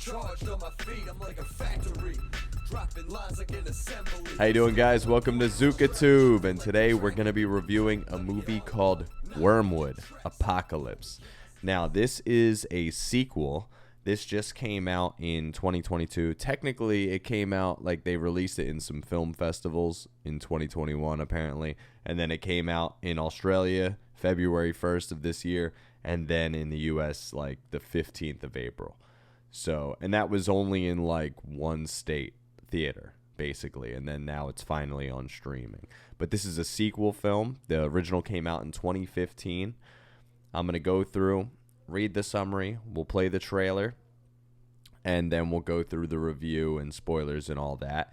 charged on my feet. I'm like a factory. Dropping lines like an assembly. How you doing, guys? Welcome to ZukaTube, and today we're going to be reviewing a movie called Wyrmwood Apocalypse. Now, this is a sequel. This just came out in 2022. Technically, it came out, like, they released it in some film festivals in 2021, apparently, and then it came out in Australia February 1st of this year, and then in the US, like, the 15th of April. So, and that was only in, like, one state theater, basically, and then now it's finally on streaming. But this is a sequel film. The original came out in 2015. I'm going to go through, read the summary, we'll play the trailer, and then we'll go through the review and spoilers and all that.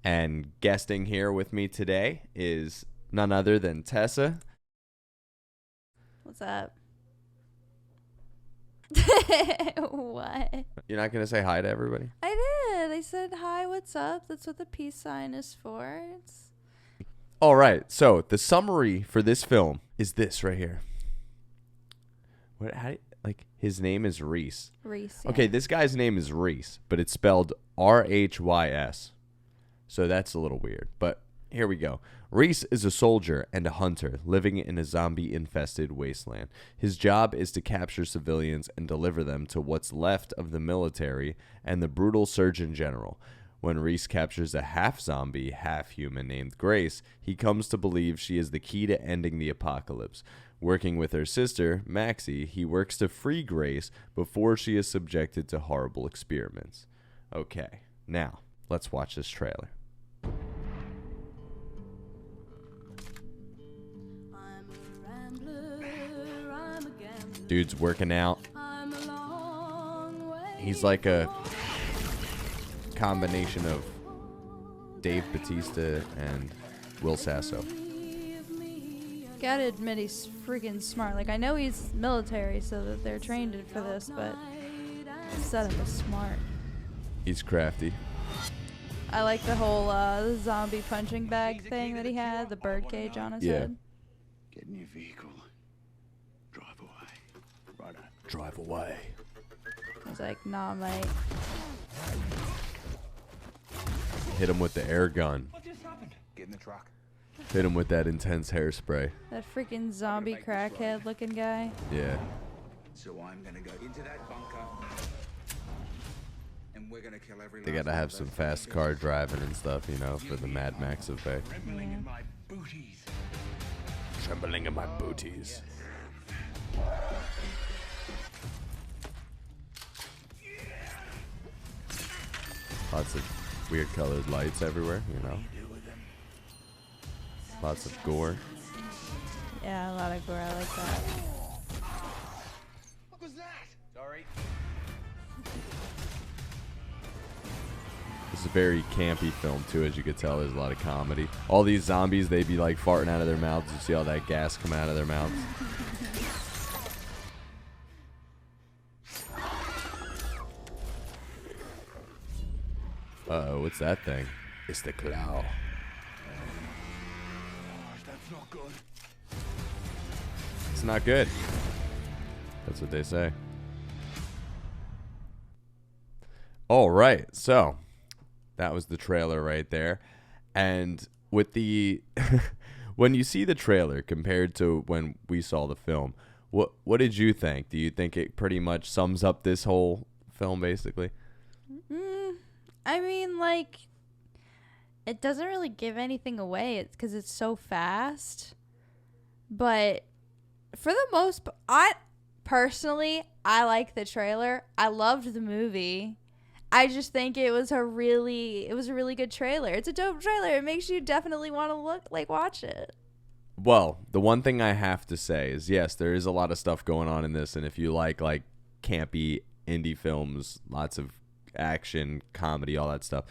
And guesting here with me today is none other than Tessa. What's up? What? You're not going to say hi to everybody? I did. I said, hi, what's up? That's what the peace sign is for. All right. So the summary for this film is this right here. What? His name is Reese. Reese. Okay, this guy's name is Reese, but it's spelled R-H-Y-S. So that's a little weird, but here we go. Reese is a soldier and a hunter living in a zombie-infested wasteland. His job is to capture civilians and deliver them to what's left of the military and the brutal Surgeon General. When Reese captures a half-zombie, half-human named Grace, he comes to believe she is the key to ending the apocalypse. Working with her sister, Maxie, he works to free Grace before she is subjected to horrible experiments. Okay, now, let's watch this trailer. Dude's working out. He's like a combination of Dave Bautista and Will Sasso. Gotta admit, he's freaking smart. Like, I know he's military, so that they're trained for this, but instead of smart. He's crafty. I like the whole zombie punching bag thing that he had, the bird cage on his head. Get in your vehicle. Drive away. Right on. Drive away. He's like, nah, mate. Hit him with the air gun. What just happened? Get in the truck. Hit him with that intense hairspray. That freaking zombie crackhead looking guy. Yeah. So I'm gonna go into that bunker, and we're gonna kill every. They gotta have some fast car driving and stuff, you know, for the Mad Max effect. Trembling in my booties. Trembling in my booties. Lots of weird colored lights everywhere, you know. Lots of gore. Yeah, a lot of gore. I like that. What was that? Sorry. It's a very campy film too, as you could tell. There's a lot of comedy. All these zombies, they'd be like farting out of their mouths. You see all that gas come out of their mouths. Uh-oh, what's that thing? It's the claw. That's not good. It's not good. That's what they say. All right, so that was the trailer right there. And with the when you see the trailer compared to when we saw the film, what did you think? Do you think it pretty much sums up this whole film basically? I mean, like, it doesn't really give anything away. It's because it's so fast. But for the most part, I like the trailer. I loved the movie. I just think it was a really good trailer. It's a dope trailer. It makes you definitely want to watch it. Well, the one thing I have to say is, yes, there is a lot of stuff going on in this, and if you like campy indie films, lots of action, comedy, all that stuff,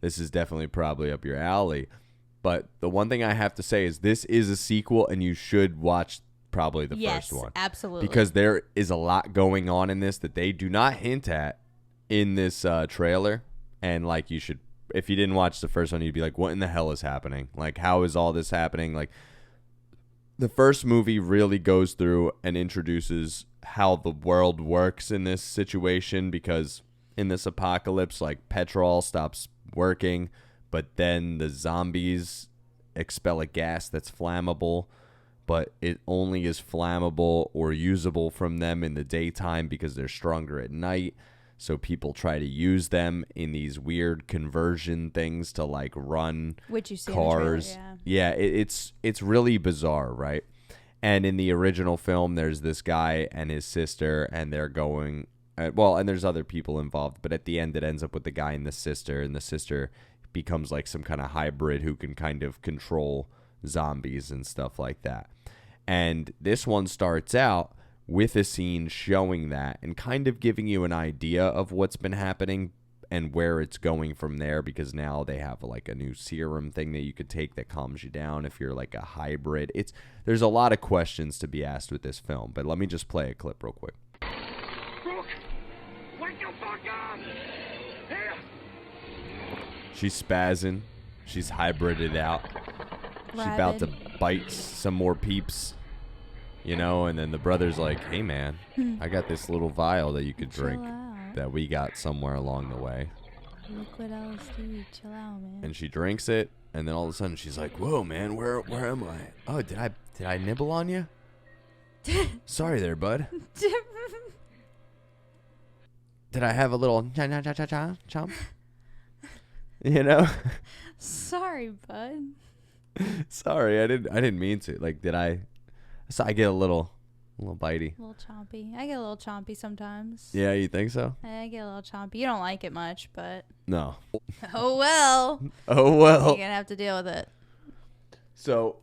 this is definitely probably up your alley. But the one thing I have to say is this is a sequel, and you should watch probably the first one. Absolutely. Because there is a lot going on in this that they do not hint at in this trailer. And, like, you should, if you didn't watch the first one, you'd be like, what in the hell is happening? Like, how is all this happening? Like, the first movie really goes through and introduces how the world works in this situation, because in this apocalypse. Like petrol stops working, but then the zombies expel a gas that's flammable, but it only is flammable or usable from them in the daytime because they're stronger at night. So people try to use them in these weird conversion things to like run Which you see cars. in the trailer, yeah. It's really bizarre, right? And in the original film, there's this guy and his sister, and they're going and there's other people involved, but at the end it ends up with the guy and the sister becomes like some kind of hybrid who can kind of control zombies and stuff like that. And this one starts out with a scene showing that and kind of giving you an idea of what's been happening and where it's going from there, because now they have like a new serum thing that you could take that calms you down if you're like a hybrid. There's a lot of questions to be asked with this film, but let me just play a clip real quick. Brooke, wake the fuck up! Here! She's spazzing. She's hybrided out. She's about to bite some more peeps, you know, and then the brother's like, hey, man, I got this little vial that you could drink that we got somewhere along the way. Liquid LSD, chill out, man. And she drinks it, and then all of a sudden she's like, whoa, man, where am I? Oh, did I nibble on you? Sorry there, bud. Did I have a little chomp? You know? Sorry, bud. Sorry, I didn't mean to. Like, so I get a little bitey. A little chompy. I get a little chompy sometimes. Yeah, you think so? I get a little chompy. You don't like it much, but No. oh well. Oh well. You're gonna have to deal with it. So,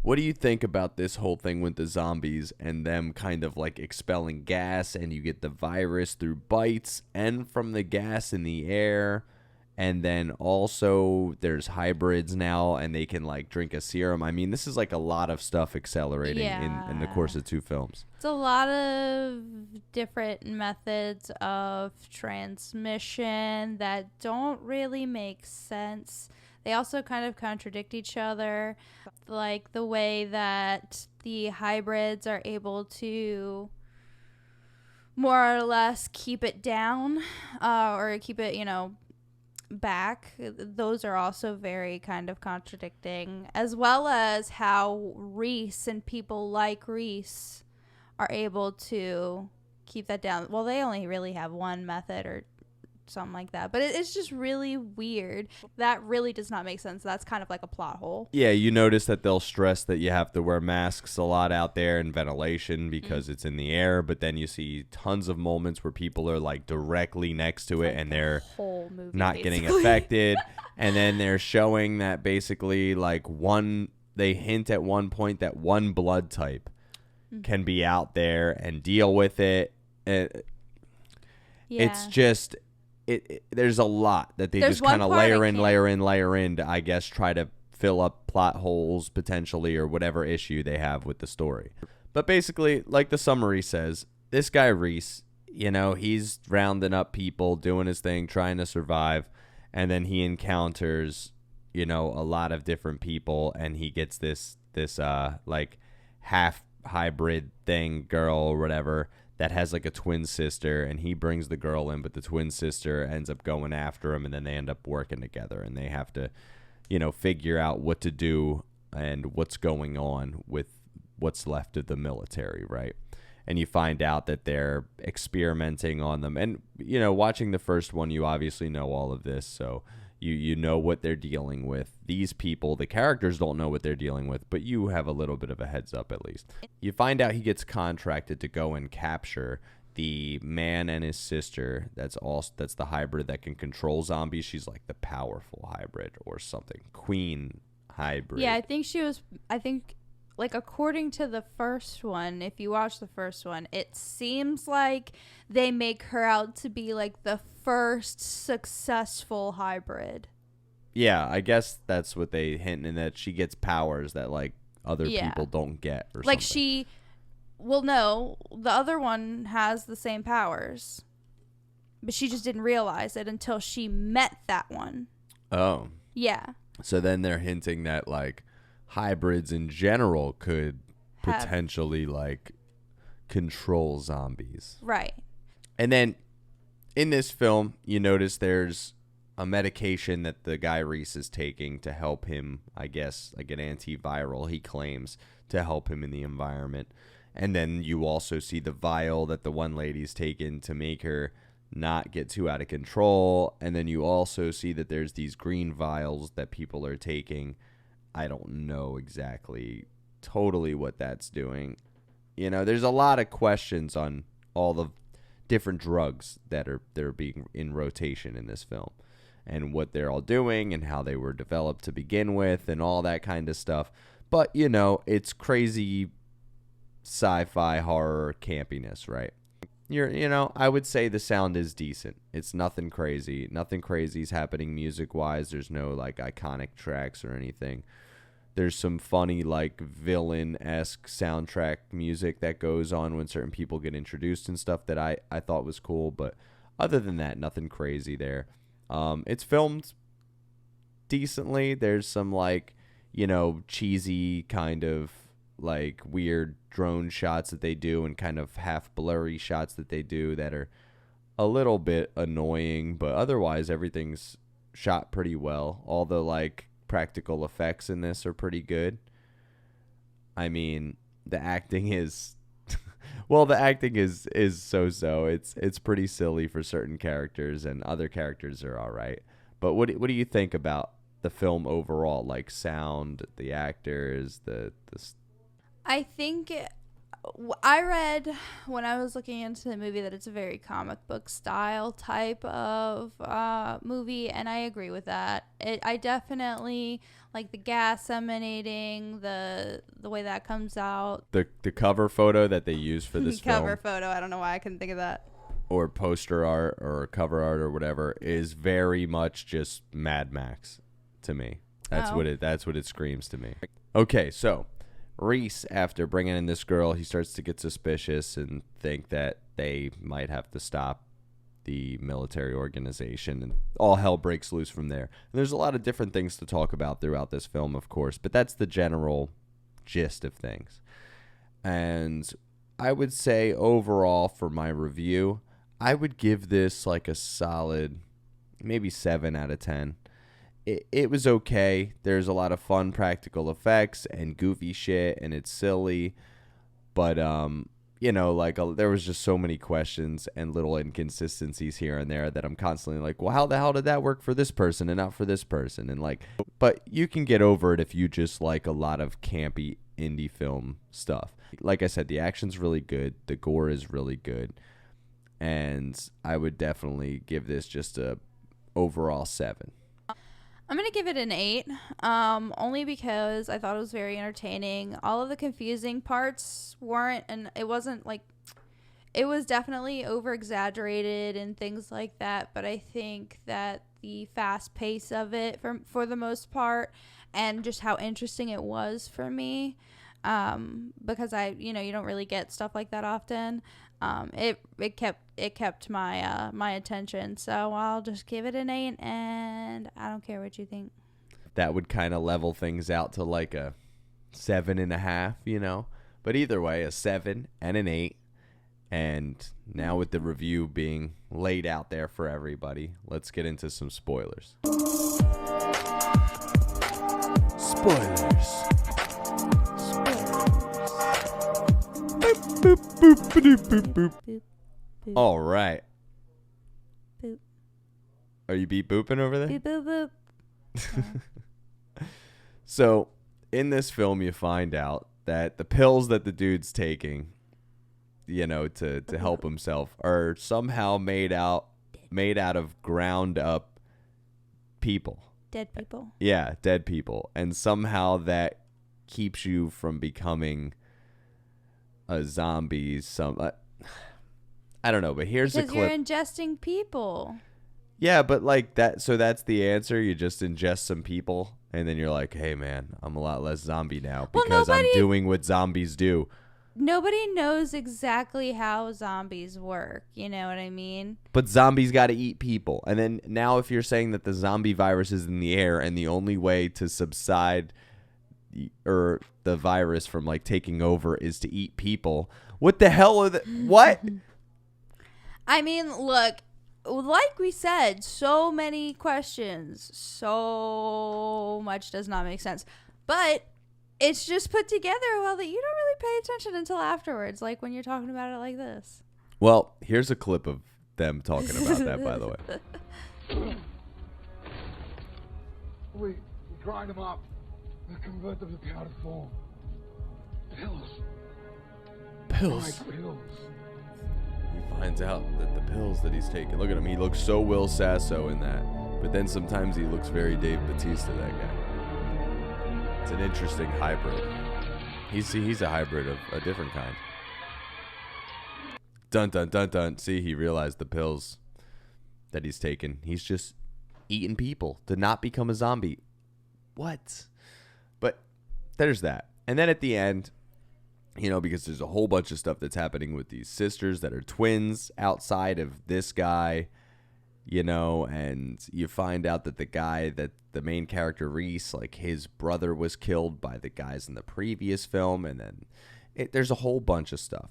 what do you think about this whole thing with the zombies and them kind of like expelling gas, and you get the virus through bites and from the gas in the air? And then also there's hybrids now, and they can like drink a serum. I mean, this is like a lot of stuff accelerating in the course of 2 films. It's a lot of different methods of transmission that don't really make sense. They also kind of contradict each other, like the way that the hybrids are able to more or less keep it down or keep it, back. Those are also very kind of contradicting, as well as how Reese and people like Reese are able to keep that down. Well, they only really have one method or something like that, but it's just really weird. That really does not make sense. That's kind of like a plot hole. Yeah, you notice that they'll stress that you have to wear masks a lot out there and ventilation because it's in the air, but then you see tons of moments where people are like directly next to it and they're Whole movie, not getting affected. And then they're showing that basically like they hint at one point that one blood type can be out there and deal with it. It's just there's a lot that they just kind of layer in to, I guess, try to fill up plot holes potentially or whatever issue they have with the story. But basically, like the summary says, this guy Reese, he's rounding up people, doing his thing, trying to survive, and then he encounters, a lot of different people, and he gets this like half hybrid thing, girl or whatever, that has like a twin sister, and he brings the girl in, but the twin sister ends up going after him, and then they end up working together, and they have to, figure out what to do and what's going on with what's left of the military, right? And you find out that they're experimenting on them. And, watching the first one, you obviously know all of this, so you know what they're dealing with. These people, the characters don't know what they're dealing with, but you have a little bit of a heads up at least. You find out he gets contracted to go and capture the man and his sister. That's the hybrid that can control zombies. She's like the powerful hybrid or something. Queen hybrid. Yeah, I think like according to the first one, if you watch the first one, it seems like they make her out to be like the first successful hybrid. Yeah, I guess that's what they hint, in that she gets powers that like other people don't get or like something. No, the other one has the same powers, but she just didn't realize it until she met that one. Oh. Yeah. So then they're hinting that like hybrids in general could potentially like control zombies. Right. And then in this film, you notice there's a medication that the guy Reese is taking to help him, I guess, like an antiviral, he claims, to help him in the environment. And then you also see the vial that the one lady's taken to make her not get too out of control. And then you also see that there's these green vials that people are taking. I don't know exactly totally what that's doing. You know, there's a lot of questions on all the different drugs that are being in rotation in this film, and what they're all doing and how they were developed to begin with and all that kind of stuff. But, you know, it's crazy sci-fi horror campiness, right? I would say the sound is decent. It's nothing crazy. Nothing crazy is happening music-wise. There's no, like, iconic tracks or anything. There's some funny, like, villain-esque soundtrack music that goes on when certain people get introduced and stuff that I thought was cool. But other than that, nothing crazy there. It's filmed decently. There's some, like, cheesy kind of, like, weird drone shots that they do and kind of half blurry shots that they do that are a little bit annoying. But otherwise, everything's shot pretty well. All the, like, practical effects in this are pretty good. I mean, the acting is the acting is so-so. It's pretty silly for certain characters, and other characters are all right. But what do you think about the film overall, like sound, the actors, the I think I read when I was looking into the movie that it's a very comic book style type of movie, and I agree with that. I definitely like the gas emanating, the way that comes out. The cover photo that they use for this cover film, photo. I don't know why I couldn't think of that. or poster art or cover art or whatever, is very much just Mad Max to me. That's what it screams to me. Okay, so Reese, after bringing in this girl, he starts to get suspicious and think that they might have to stop the military organization, and all hell breaks loose from there. And there's a lot of different things to talk about throughout this film, of course, but that's the general gist of things. And I would say overall for my review, I would give this like a solid maybe 7 out of 10. It was okay. There's a lot of fun practical effects and goofy shit, and it's silly. But, there was just so many questions and little inconsistencies here and there that I'm constantly like, well, how the hell did that work for this person and not for this person? And but you can get over it if you just like a lot of campy indie film stuff. Like I said, the action's really good. The gore is really good. And I would definitely give this just a overall 7. I'm going to give it an 8, only because I thought it was very entertaining. All of the confusing parts weren't, and it wasn't like, it was definitely over-exaggerated and things like that, but I think that the fast pace of it, for the most part, and just how interesting it was for me, because you don't really get stuff like that often, it kept my attention. So I'll just give it an 8, and I don't care what you think. That would kind of level things out to like a 7.5, But either way, a 7 and an 8. And now with the review being laid out there for everybody, let's get into some spoilers. Spoilers. Boop, boop, boop, boop, boop. Boop, boop. All right. Boop. Are you beep booping over there? Boop, boop, boop. So, in this film, you find out that the pills that the dude's taking, to help himself, are somehow made out of ground up people. Dead people. Yeah, dead people. And somehow that keeps you from becoming a zombie. I don't know, but here's a Because clip. you're ingesting people. Yeah, but like that, so that's the answer. You just ingest some people, and then you're like, hey, man, I'm a lot less zombie now because I'm doing what zombies do. Nobody knows exactly how zombies work. You know what I mean? But zombies got to eat people. And then now if you're saying that the zombie virus is in the air and the only way to subside or the virus from like taking over is to eat people, what the hell are the... What? I mean, look, like we said, so many questions, so much does not make sense, but it's just put together well that you don't really pay attention until afterwards, like when you're talking about it like this. Well, here's a clip of them talking about that, by the way. We grind them up and convert them to powder form. Pills. Pills. My pills. He finds out that the pills that he's taking. Look at him. He looks so Will Sasso in that. But then sometimes he looks very Dave Bautista, that guy. It's an interesting hybrid. He's a hybrid of a different kind. Dun, dun, dun, dun. See, he realized the pills that he's taken. He's just eating people to not become a zombie. What? But there's that. And then at the end, you know, because there's a whole bunch of stuff that's happening with these sisters that are twins outside of this guy, you know, and you find out that the guy that the main character, Reese, like his brother was killed by the guys in the previous film. And then there's a whole bunch of stuff.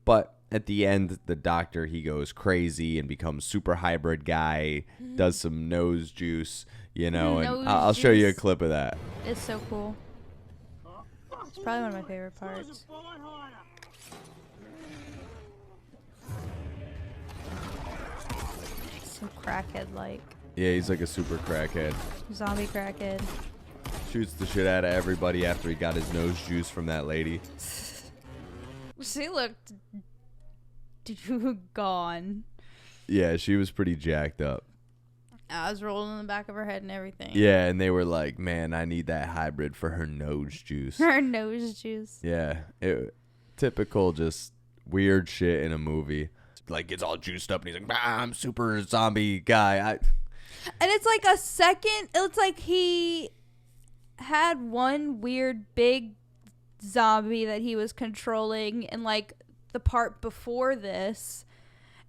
But at the end, the doctor, he goes crazy and becomes super hybrid guy, does some nose juice, you know, and I'll show you a clip of that. It's so cool. It's probably one of my favorite parts. So crackhead-like. Yeah, he's like a super crackhead. Zombie crackhead. Shoots the shit out of everybody after he got his nose juice from that lady. She looked gone. Yeah, she was pretty jacked up. I was rolling in the back of her head and everything. Yeah, and they were like, man, I need that hybrid for her nose juice. Her nose juice. Yeah, typical just weird shit in a movie. Like, gets all juiced up and he's like, I'm super zombie guy. And it's like it's like he had one weird big zombie that he was controlling in like the part before this.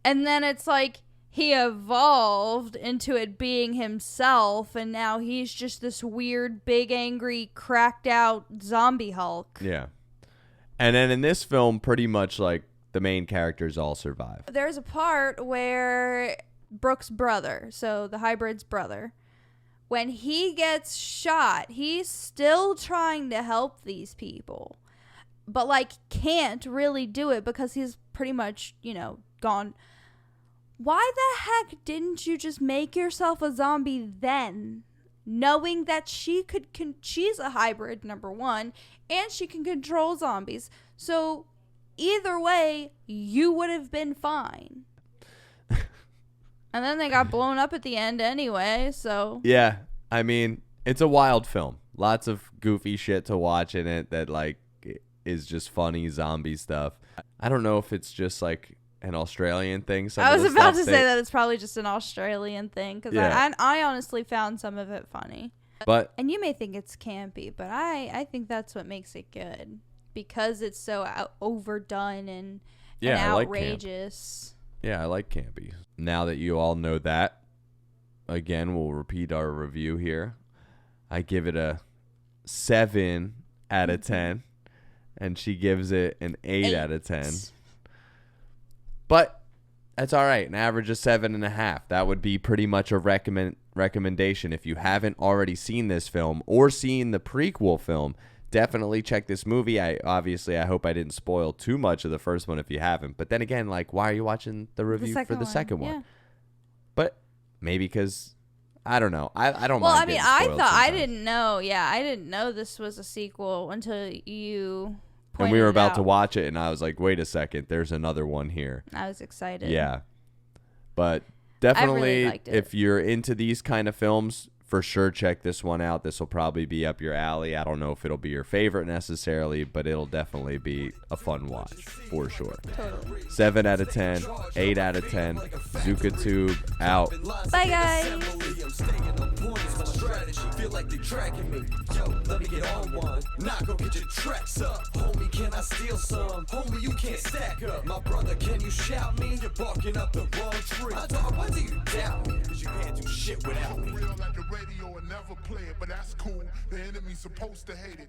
And then it's like he evolved into it being himself, and now he's just this weird, big, angry, cracked out zombie Hulk. Yeah. And then in this film, pretty much like the main characters all survive. There's a part where Brooke's brother, so the hybrid's brother, when he gets shot, he's still trying to help these people, but like can't really do it because he's pretty much, you know, gone. Why the heck didn't you just make yourself a zombie then, knowing that she's a hybrid, number one, and she can control zombies? So either way, you would have been fine. And then they got blown up at the end anyway, so. Yeah, I mean, it's a wild film. Lots of goofy shit to watch in it that like is just funny zombie stuff. I don't know if it's just like an Australian thing. I was about to say that it's probably just an Australian thing, because Yeah. I honestly found some of it funny. But And you may think it's campy, but I think that's what makes it good, because it's so overdone and Yeah, I like camp. outrageous. yeah, I like campy. Now that you all know that, again, we'll repeat our review here. I give it a 7 out of 10, and she gives it an 8 out of 10. But that's all right. An average of 7.5. That would be pretty much a recommendation. If you haven't already seen this film or seen the prequel film, definitely check this movie. I hope I didn't spoil too much of the first one if you haven't. But then again, like, why are you watching the review for the second one? Yeah. But maybe because, I don't know. I don't Well, mind I mean, getting I spoiled thought I sometimes. didn't know. Yeah, I didn't know this was a sequel until you And pointed we were it about to out. watch it, and I was like, wait a second, there's another one here. I was excited. Yeah. But definitely, liked it. if you're into these kind of films, for sure check this one out. This will probably be up your alley. I don't know if it'll be your favorite necessarily, but it'll definitely be a fun watch for sure. Totally. 7 out of 10, 8 out of 10. ZukaTube out. Bye, guys. I'm staying on point, it's my strategy. Feel like they tracking me. Yo, let me get on one. Nah, go get your tracks up. Homie, can I steal some? Homie, you can't stack up. My brother, can you shout me? You're barking up the wrong tree. My dog, why do you doubt me? Cause you can't do shit without me. Real like the radio and never play it, but that's cool. The enemy's supposed to hate it.